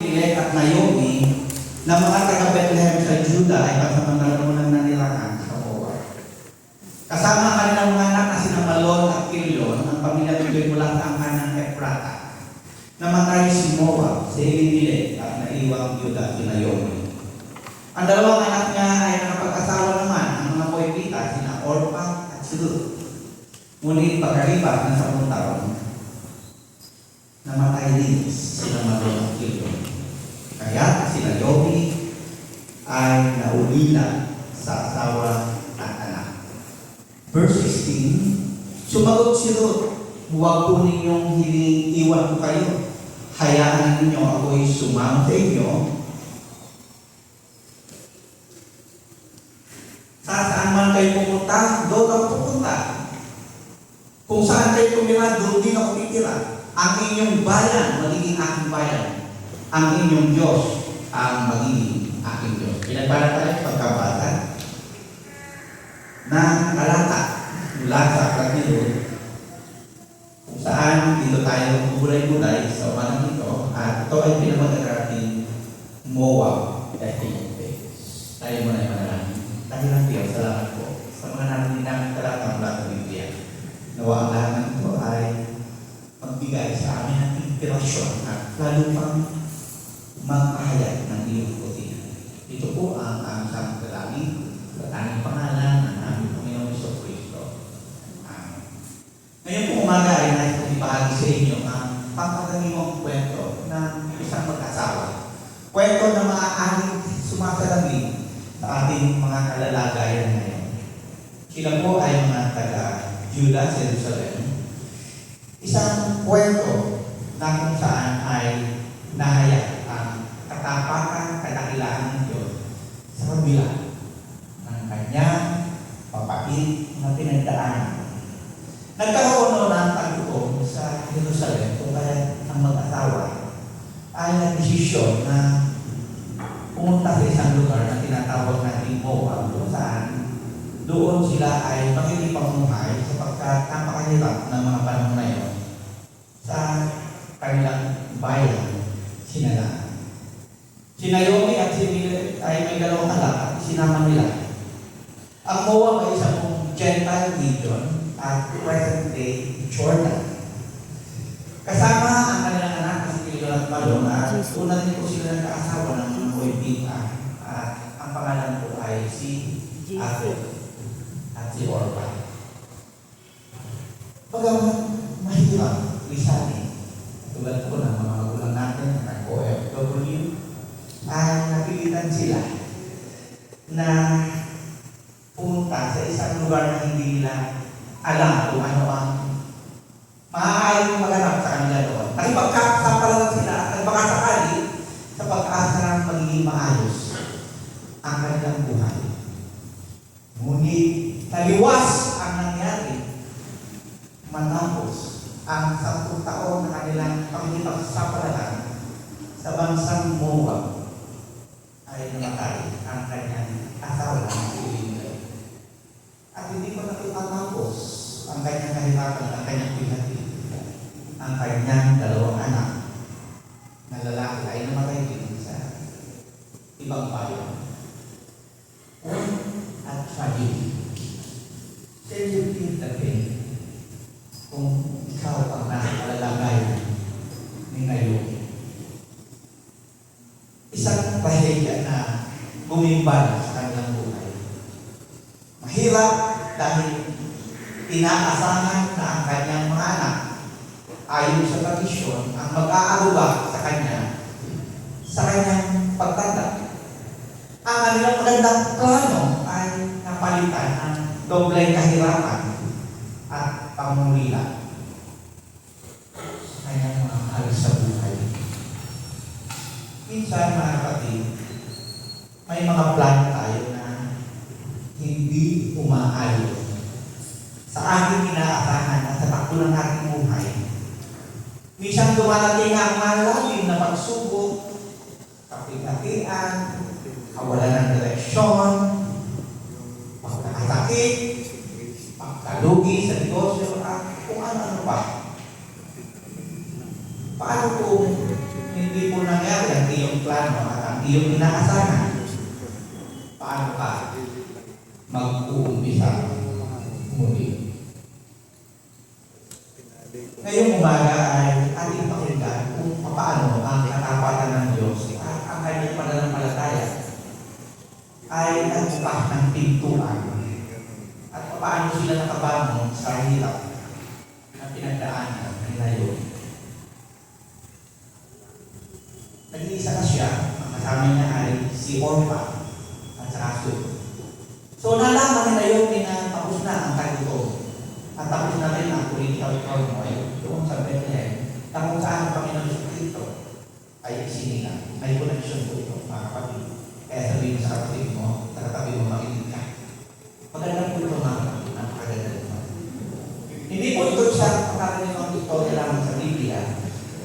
At Naomi na mga taga-Bethlehem sa Juda ay pansamantala munang nanirahan sa Moab. Kasama ang kanilang mga anak na sina Malon at Kilion, ang pamilya nito'y mula sa angkan ng Ephrata. Namatay si Moab, si Elimelech at naiwang Juda si Naomi. Ang dalawang anak niya ay nakapag-asawa naman ang mga Moabita, sina Orpah at si Ruth. Ngunit pagkalipas ng 10 taon, namatay din sila Malon at Kilion. Kaya si Naomi ay naulila sa asawa at anak. Verse 16, sumagot si Ruth, huwag po ninyong hiniiwan ko kayo. Hayaan ninyo ako'y sumama sa inyo. Saan man kayo pupunta, doon ako pupunta. Kung saan kayo tumira, doon din ako titira. Ang inyong bayan, magiging aking bayan. Ang inyong Diyos ang magiging aking Diyos. Pinagpala tayo pagkabata na alata mula sa aklat ni Ruth, kung saan dito tayo gulay-gulay sa umanang ito, at ito ay pinamagagating Moab destiny phase. Tayo muna ay manalangin. Dahilan Diyos, salamat po sa mga narinig namin talata mula sa Biblia. Nawa ang lahat ng ito ay magbigay sa amin ng inspirasyon at lalo pang magpahayag ng iyong kutin. Ito po ang aming dalangin sa tanging pangalan ng aming Panginoong Jesucristo. Amen. Ngayon po umaga ay nais kong ibahagi sa inyo ang pangkaraniwang kwento ng isang mag-asawa. Kwento na maaaring sumasalamin sa ating mga kalalagayan ngayon. Sila po ay mga taga-Juda, Jerusalem. Isang kwento na kung saan ay nahayag ang katapakan, kadakilaan ng Diyos sa kabila ng kanyang papait na pinagdaanan. Nagkaroon noon ng tagpuan sa Jerusalem kung kaya ang mag-asawa ay nagdesisyon na pumunta sa isang lugar na tinatawag natin Moab, kung saan doon sila ay makikipamuhay sapagkat napakahirap ng mga panahon na yun sa kanilang bayan sinala. Si Naomi at si Elimelech ay may dalawang anak at sinama nila. Ang Moab ay isang Gentile region at present-day Jordan. Kasama ang kanilang anak na si Kilion at Malon at una din po sila nagkaasawa ng mga Moabita at ang pangalan po ay si Ruth at si Orpah. Bagaman mahirap lisanin, tulad po ng mga magulang natin na nag-OFW, ay napilitan sila na pumunta sa isang lugar na hindi nila alam kung ano ang maaaring maganap sa kanila doon. Nakipagkasapalaran sila at nagbakasakali sa pag-asa ng magiging maayos ang kanilang buhay. Ngunit taliwas ang nangyari matapos ang 10 taon na kanilang pagkipagsapalan sa bansang Moab ay namatay ang kanyang asawa na si Elimelech. At hindi pa natapos ang kanyang kahirapan, ang kanyang pinatid. Ang kanyang dalawang anak na lalaki ay namatay din sa ibang bayan. At tragedy. Can you feel the pain? Kung ikaw ang nasa kalalagayan ni Naomi. Isang trahedya na gumimbal sa kanilang buhay. Mahirap dahil inaasahan na ang kanyang mga anak ayon sa tradisyon ang mag-aaruga sa kanyang pagtanda. Ang kanilang magandang plano ay napalitan ng dobleng kahirapan at pangulila sa kanyang mga mahal sa buhay. Minsan mga kapatid, may mga plan tayo na hindi umaayos sa ating inaasahan at sa takbo ng ating buhay. Minsan dumarating ang malalim na pagsubok, kapit-katian, kawalan ng direksyon, pagkakasakit, pagkalugi sa negosyo, at kung ano-ano pa. Paano kung hindi po nangyari ang iyong plano at ang iyong inaasahan, paano ka mag-uumpisa muli? Ngayong umaga ay ating pakinggan kung paano ang katapatan ng Diyos at ang kanyang pananampalataya ay nagbukas ng pintuan at paano sila nakabangon sa hirap na pinagdaanan ng ngayon. Nag-iisa na siya, ang kasama niya ay si Orpha at saka Sue. So nalaman nila yun na tapos na ang tagutom at tapos na rin ang political turmoil doon sa Bethlehem na kung saan ang Panginoon sa Kristo ay isinilang. May connection po ito, mga kapatid. Kaya sabihin mo sa kapatid mo, nakatabi mo, makinig ka. Maganda po ito, mga kapatid, napakaganda ito. Hindi po ito sa pagkakalimang istorya lamang sa Biblia.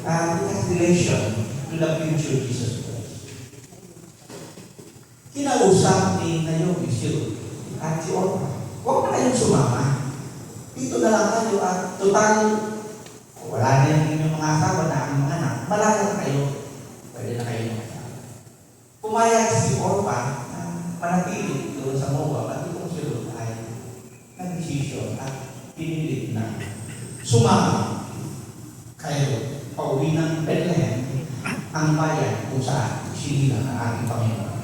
It has relation to the future Jesus Christ. Kinausap ni Naomi at si Orpha, huwag na kayong sumama. Dito na lang kayo at total, wala na yung inyong mga asawa na ang mga anak, malaya na kayo, pwede na kayo mga asawa. Pumayag si Orpha na manatili doon sa Moab at itong si Ruth ay nag-desisyon at pinilit na sumama kayo pauwi ng Bethlehem, ang bayan kung saan sinilang ang ating Panginoon.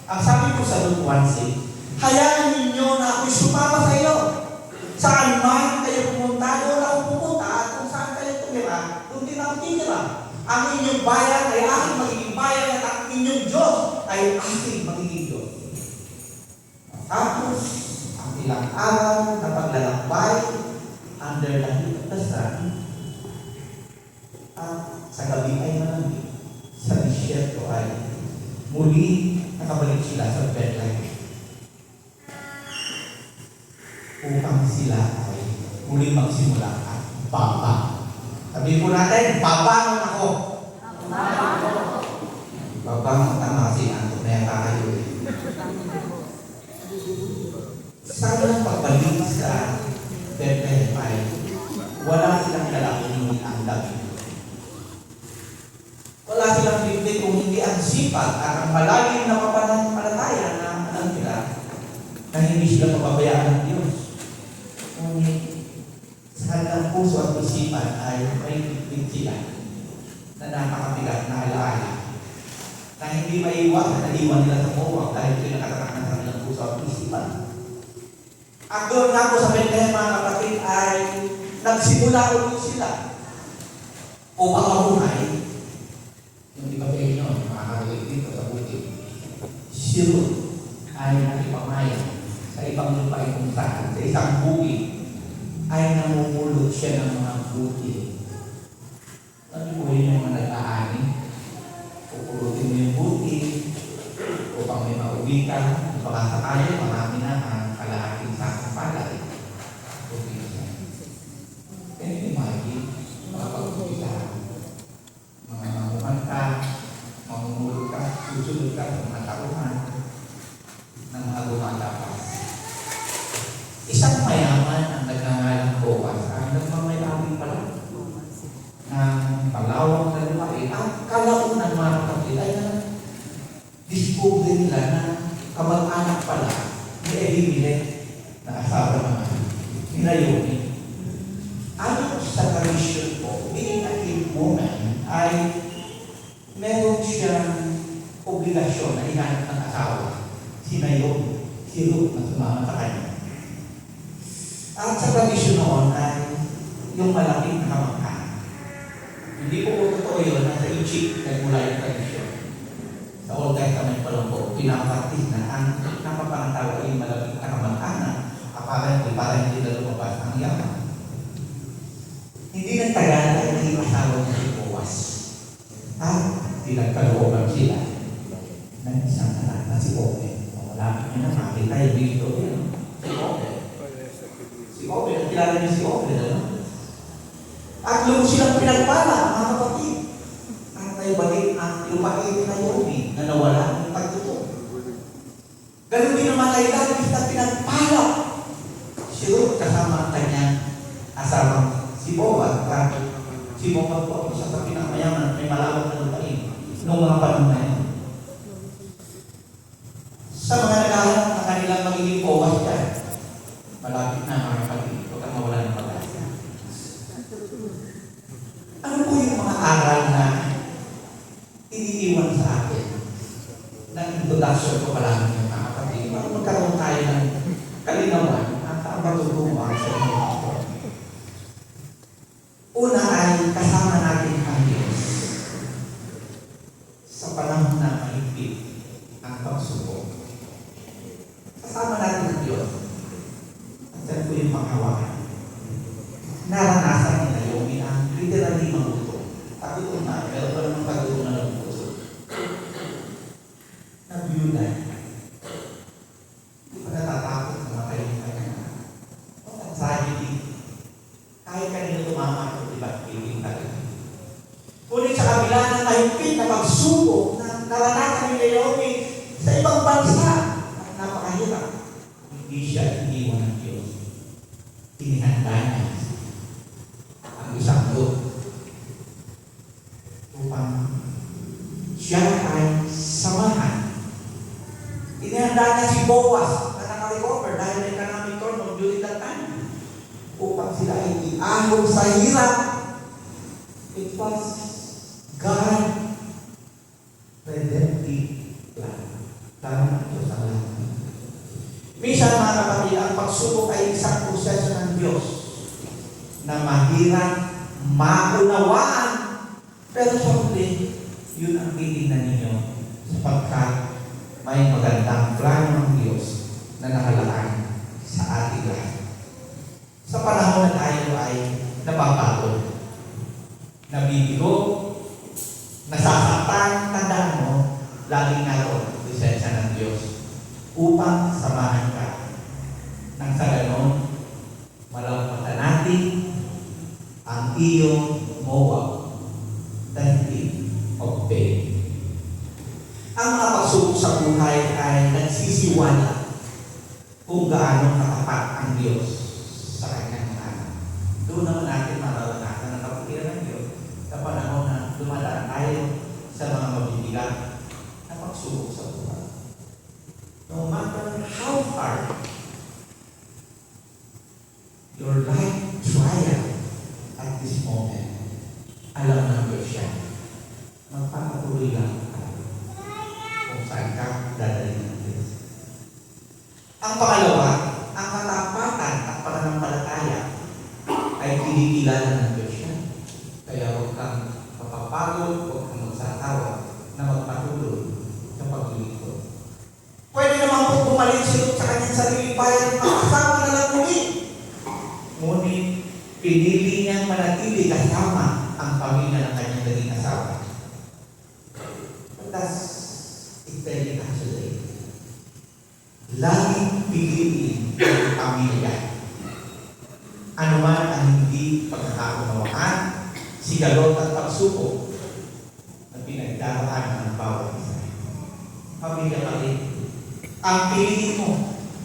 Ang sabi ko sa Luke 1:6, hayaan ninyo na ako'y sumama sa iyo. Saan man kayo pumunta, doon ako pumunta, at kung saan kayo tumira, doon din ako titira. Ang inyong bayan ay aking magiging bayan, at ang inyong Diyos ay aking magiging Diyos. Tapos, ang ilang araw na paglalakbay under the heat of the sun, at sa gabi ay malamig, sa disyerto ay muli nakabalik sila sa Bethlehem upang sila ay muli magsimula at babang. Sabihin po natin, babangon ako. Babangon tama kasi nanto na yung kakayo. Sa kanilang pagbalik sa Bethlehem ay wala silang lalaki ang dami. Wala silang bibig kung hindi ang sipag at ang malalim na papananampalataya na alam nila na hindi sila pababayaan ng Diyos. Ngunit sa kanilang puso at isipan ay may bibig sila na napakabigat na alaala na hindi maiwasan na iwan nila sa Moab dahil ito yung nakatatak ng kanilang puso at isipan. At doon nga po sa Bethlehem, mga kapatid, ay nagsimula ulit sila upang mabuhay. Yung iba kayo nyo, makakarinig dito sa buti. Si Ruth ay nakipamaya sa ibang lupain kung saan, sa isang bukid, ay namumulot siya ng mga buti. Nabubuhin yung mga nag-aani. Pupulutin mo yung buti upang may mauwi ka. Baka sakali, marami na ang kalahating sakang palay. Buti siya. Can you imagine? Mga pag-uwi ka. Mga mamuhan ka, mamumulot ka, susunod ka sa mga tauhan ng mga lumalapas. Isang mayaman ang nagngangalang Boaz ang nagmamayari pala ng palawang na lupain. Ang kalaunan mga kapatid ay na-discover nila na kamag-anak pala ni Elimelech na asawa naman ni Naomi. Ano sa tradition po, being a Hebrew woman ay meron siyang obligasyon na ihanap ng asawa, si Naomi, si Ruth na sumama sa kanya. At sa tradisyon noon ay yung malaking na kamag-anak. Hindi po totoo yun, nasa Egypt nagmula yung tradisyon. Sa Old Testament pa lang po, pinapatis na ang napapangatawag ay malaking na kamag-anak, apparently para hindi na lumabas ang yaman. Hindi nagtagal ay naging asawa niya si Boaz. At pinagkalooban sila ng isang anak na si Obed. Wala niyo na makita yung dito yun. Si Obed. Si Obed, ang kilala niyo si Obed, ano? At lubos silang pinagpala, mga kapatid. At tayo balik ang lupain ni Naomi na nawala ng pagtuto. Ganun din naman ay labis na pinagpala. Si Ruth kasama ang kanyang asawang si Boaz. Si Boaz po, isa sa pinakamayaman, may malawak na lupain. Nung mga panahon na yun. Sa mga naghahanap na kanilang magiging owas dyan, malapit na mga kapatid, huwag kang mawala ng pag-asa. Ano po yung mga aral na iniiwan sa atin ng introduction ko pala ng mga kapatid? Magkaroon tayo ng kalinawan at ang matutuwa sa inyo. Una ay kasama natin ang Diyos sa panahon na mahigpit ang pagsubok. Kasama natin ang Diyos. At yan po yung panghawakan. Naranasan nila yung ang literally maguto. Sabi ko na, pero pa naman pag-uto na naguto. Nabiyunan. Hindi pa natatakot na matayin ka na. Ang anxiety. Kahit kanina tumama ito, diba? Piling talaga. Ngunit sa kabila ng mahigpit na pagsubok na naranasan ni Naomi sa ibang bansa, at napakahirap, hindi siya iniwan ng Diyos. Inihanda niya ang isang doon upang siya ay samahan. Inihanda niya si Boaz na nakarecover dahil may economic turmoil during that time upang sila ay iahon sa hirap. It was God redemptive plan. Lalo na ito sa lahat. Minsan mga kapatid, ang pagsubok ay isang proseso ng Diyos na mahirap maunawaan. Pero sa huli, yun ang titignan ninyo sapagkat may magandang plano ng Diyos na nakalaan sa ating lahat. Sa panahon na tayo ay napapagod, nabibigo, nasasaktan, tandaan mo, laging naroon ang presensya ng Diyos upang samahan ka. Nang sa ganon, malampatan natin ang iyong Moab, dahilig of pain. Ang mga pagsubok sa buhay ay nagsisiwala kung gaano katapat ang Diyos sa kanyang anak. Doon naman natin mararanasan ang kapatiran ng Diyos sa panahon na dumadaan tayo sa mga mabibigat na pagsubok sa buhay. No matter how hard your life trial at this moment, alam ng Diyos siya. Magpapatuloy lang tayo kung saan ka dadalhin ng Diyos. Ang pangalawa, ang katapatan at pananampalataya ay kinikilala ng Diyos siya. Kaya huwag kang mapapagod, huwag kang magsatawa na magpatuloy sa paglilingkod. Pwede naman po bumalik siya sa kanyang sariling bayan at makasama na lang muli. Ngunit pinili niyang manatili kasama ang pamilya ng kanyang naging asawa. But that's very actually. Laging piliin ang pamilya. Ano man ang hindi pagkakaunawaan, sigalot at pagsubok na pinagdaraan ng bawat isa. Pamilya pa rin. Ang piliin mo.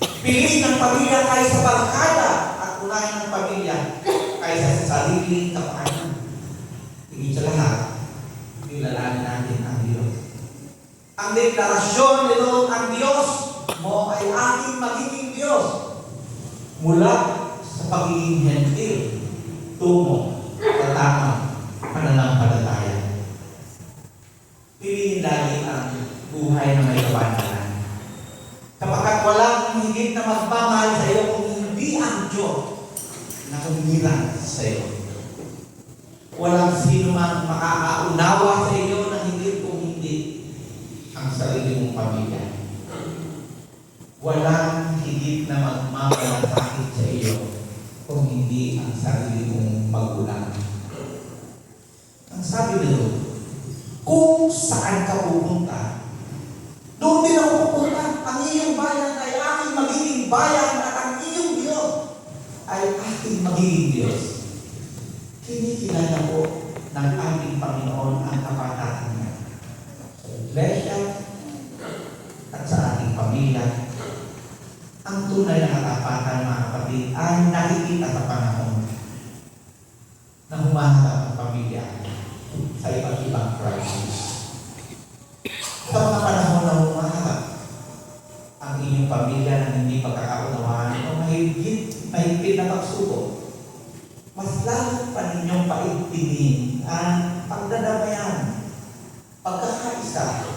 Piliin ng pamilya kaysa barkada at unahin ng pamilya kaysa sa sariling kapakanan. Higit sa lahat, nilalaan natin ang Diyos. Ang deklarasyon nito, ang Diyos mo ay aking magiging Diyos. Mula sa pagiging hentil, tungo, sa tamang pananampalataya. Piliin lagi ang buhay na may kabanalan. Kapagkat walang higit na magmamahal sa iyo kung hindi ang Diyos na humirang sa iyo. Walang sino man makakaunawa sa iyo na higit kung hindi ang sarili mong pamilya. Walang higit na magmamalasakit sa iyo kung hindi ang sarili mong magulang. Ang sabi nito, kung saan ka pupunta, doon din ako pupunta. Ang iyong bayan ay aking magiging bayan at ang iyong Diyos ay aking magiging Diyos. Kinikilala po ng ating Panginoon ang kapatahan niya sa iglesia at sa ating pamilya. Ang tunay na katapatan, mga kapatid, ay nakikita sa panahon na humaharap ang pamilya sa iba't ibang crisis. Sa mga panahon na humaharap, ang inyong pamilya na hindi pagkakaunawaan o mahigpit na pagsubok, mas lalo pa ninyong paigtingin ang pagdadamayan, pagkakaisa,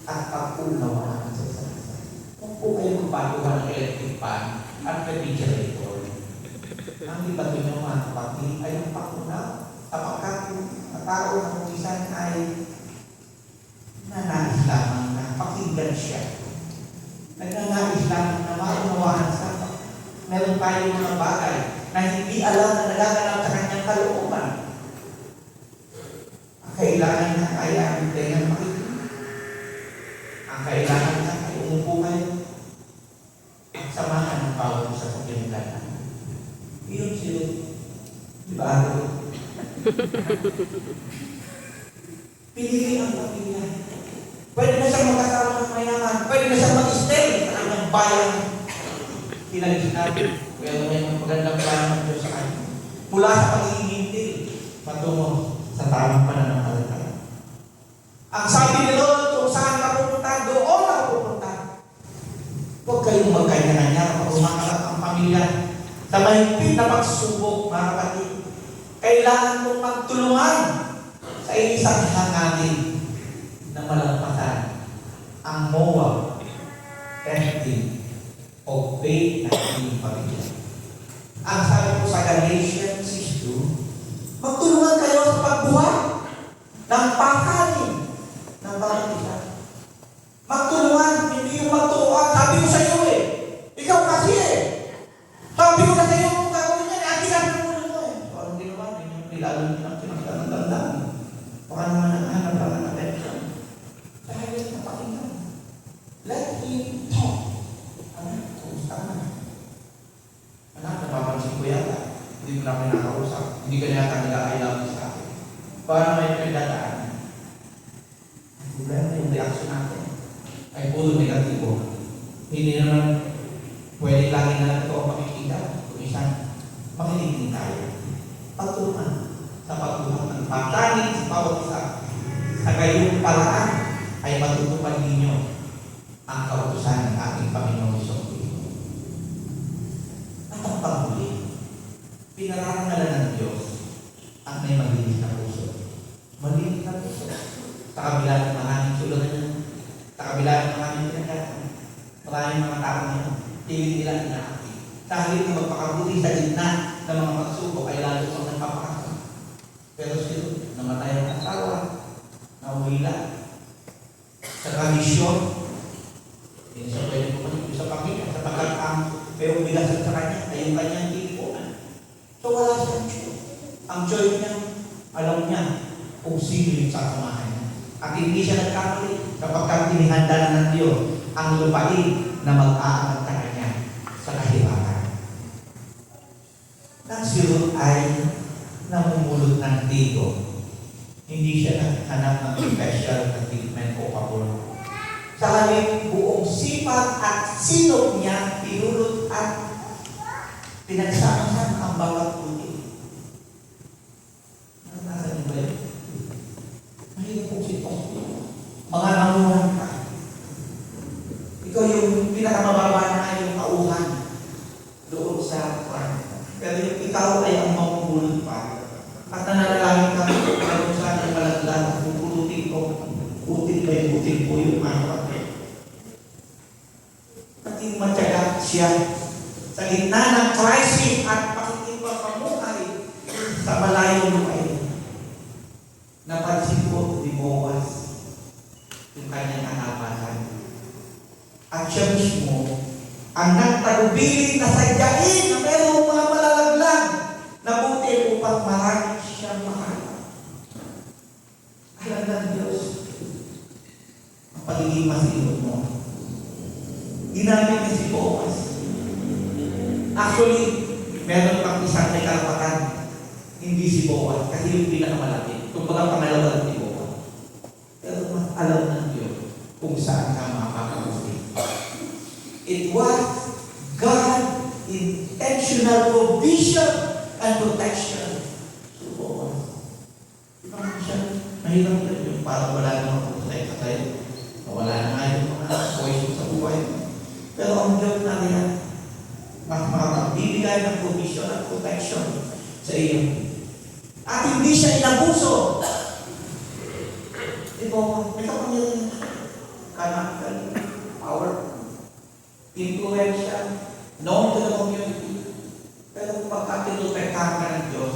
at pag-unawaan sa isa't isa. Kung po kayo magpagawa ng electric fan at refrigerator, ang iba ninyo mga kapatid ay ang pag-unaw. Kapag ang tao ng umisan ay nanais lamang na pakinggan siya. Nagnanais lamang na maunawaan sa meron tayong mga bagay na hindi alam na nagaganap sa kanyang kalooban. Ang kailangan na ay ang kanyang makikinig. Ang kailangan na ay umupo kayo at samahan ng bawat sa pagkailangan. Iyon sila. Di ba? Pinili ang pamilya. Pwede na siyang magkasama ng mayaman. Pwede na siyang mag-stay sa kanyang bayan. Tinagis natin. Kaya may magandang plano ng Diyos sa kanya. Mula sa pag-iingintil, patungo sa tamang pananampalataya. Ang sabi ni Lord, kung saan ka pupunta, doon ka pupunta. Huwag kayong magkanya-kanya kapag umakalap ang pamilya. Sa mahigpit na pagsubok, mga kapatid, kailangan mong magtulungan sa isang hanganin na malampasan ang mowa, testing, o faith na hindi pamilya. Ang sabi ko sa Galatians 6:2, magtulungan kayo sa pagbuhat ng pakanin ng bawat isa. Magtulungan, hindi yung magturuan. Sabi ko sa iyo ikaw kasi sabi ko na sa iyo kung gagawin niya, ati ka ng ulo mo Parang hindi naman, hindi lalo nyo lang pinagdamdam. Baka naman ang hanap lang ng attention. Dahil yung napakinggan. Let him talk. Kumusta ka na? Anak, napapansin ko yata. Hindi mo na pinakausap. Hindi ka yata nag-I love you sa akin. Para may pinagdadaan. Ang problema yung reaction natin ay puro negatibo. Hindi naman pwede lagi na lang ito ang makikita. Kung isang makinig din tayo. Pagtulungan sa pagbuhat ng pagkanin sa bawat isa. Sa gayong paraan ay matutupad ninyo ang kautusan ng ating Panginoong Hesus. At ang panghuli, pinararangalan ng Diyos ang may malinis na puso. Malinis na puso. Sa kabila ng maraming suluhan niya, sa kabila ng maraming pinagkatan, maraming mga tao niya, pilit nila inaakti. Dahil na magpakabuti sa gitna ng mga pagsubok ay lalo pang nagpapakasal. Pero sila, namatay ang asawa, nauwila, sa kondisyon, hindi siya pwede pumanig sa pamilya, sapagkat ang may obligasyon sa kanya ay yung kanyang tinipuan. So wala siyang joy. Ang joy niya, alam niya kung sino yung sasamahan niya. At hindi siya nagkamali kapag tinihanda na ng Diyos ang lupain na mag-aangat sa kanya sa kahirapan. Nang si Ruth ay namumulot ng tigo, hindi siya naghanap ng special na treatment o pabor. Sa halip, buong sipag at sinop niya, pinulot at pinagsamahan ang bawat puti. Nasa niyo ba yun? Mahirap po sitong mga nanguhan ka. Ikaw yung pinakamababa na yung kauhan doon sa kwan. Pero yung ikaw ay ang mamumulot pa. At nananalangin ka kung saan ang malaglag at pupulutin ko. Utin ba yung utin po yung mga kapatid. Pati matyaga siya sa gitna ng crisis at pakikipagpamuhay sa malayong lupain. Napansin ko ni Boaz yung kanyang kanabahan. At siya mismo ang nagtagubilin na sadyain na mayroong mga malalaglag na buti upang marami siyang mahanap. Alam ng Diyos ang pagiging masinod mo. Ginamit niya si Boaz. Actually, meron pang isang may karapatan. Hindi si Boaz kasi yung pinakamalaki. Kung baga pangalawa ni Boaz. Pero mas alam ng Diyos kung saan ka makakausin. It was God's intentional provision and protection to Boaz. Diba siya? Mahirap na yun. Parang wala namang pupunta sa tayo. O Wala na nga yung mga poison sa buhay mo. Pero ang Diyos na yan, mas makapagbibigay ng provision at protection sa iyo. At hindi siya inabuso. Ito, may kapangyarihan kanakal, power, influential, known to the community. Pero kung pagkatinupekan ka ng Diyos,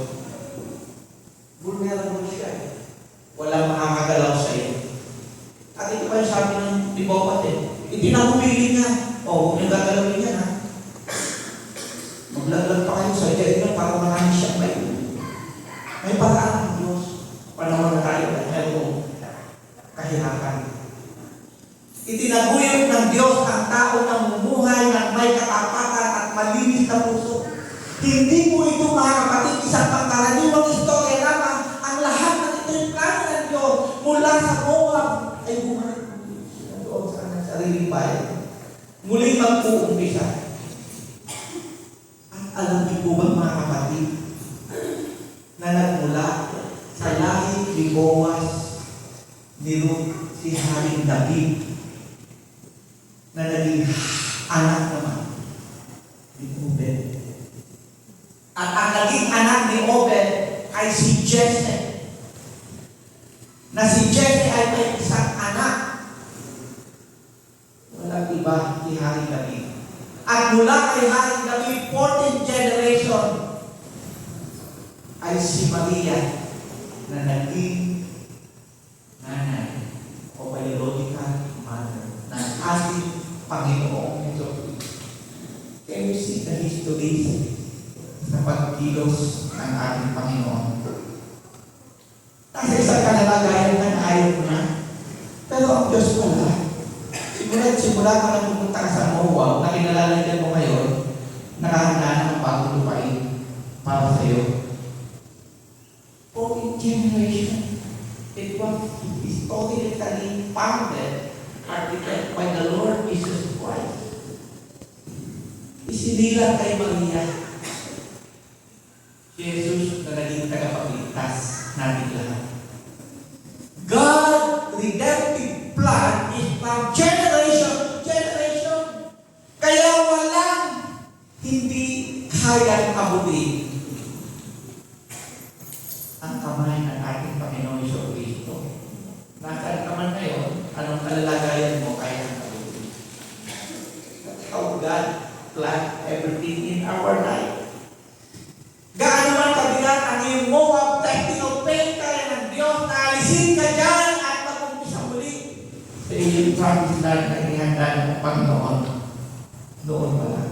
vulnerable siya. Walang makakagalaw sa iyo. At ito pa yung sabi ng Libopat hindi na humili niya. O, huwag yung gagalawin niya, ha? Maglaglag pa kayo sa dyan niyo para marami siya kayo. May paraan ng Diyos. Panahon na tayo na merong kahirapan. Itinaguyod ng Diyos ang tao na mumuhay ng may katapatan at malinis na puso. Hindi mo ito, mga kapatid, isang pangkaraniwang istorya lamang. Ang lahat ng ito yung plano ng Diyos mula sa Moab ay bumalik doon sa sariling bayan. Muling mag-uumpisa. At alam niyo po ba, mga kapatid, na nagmula sa lahi ni Boaz ni Ruth si Haring David na naging anak naman ni Obed. At ang naging anak ni Obed ay si Jesse. Na si Jesse ay may isang anak. Walang iba si Haring David. At mula kay Haring David, 14th generation ay si Maria na naging nanay o biological mother ng ating Panginoong Hesus. Can you see the history sa pagkilos ng ating Panginoon? Kasi sa kalalagayan ng ayaw mo na, pero ang Diyos wala. Simula ka na pumunta ka sa Moab, na kinalalagan mo ngayon, nakahanda ng bagong lupain para sa iyo. 14th generation, it was historically founded, architect by the Lord Jesus Christ. Isinilang kay Maria, Jesus na naging tagapagligtas natin lahat. God redemptive plan is from generation to generation. Kaya walang hindi kayang abutin ang kamay ng ating Panginoon Hesus Kristo. Nasaan ka man ngayon, anong kalalagayan mo kaya abutin? That's how God planned everything in our life. Gaano man kabigat ang iyong Moab, tinopay kaya ng Diyos na alisin ka dyan at mag-umpisa muli sa iyong promised land na ihanda ng Panginoon noon pa lang.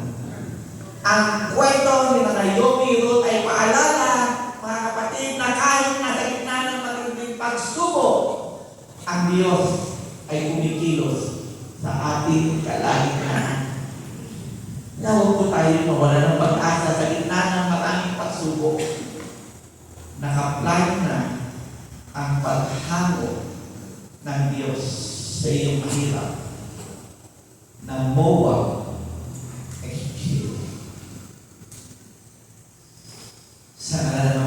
Ang kwento ni Naomi Ruth ay paalala, mga kapatid, na kahit nasa gitna ng matinding pagsubok, ang Diyos ay kumikilos sa ating kalahitnan. Huwag po tayo mawala ng pag-asa sa gitna ng maraming pagsubok. Naka-plan na ang paghango ng Diyos sa iyong mahirap ng Moab experience. Sa ngalan ng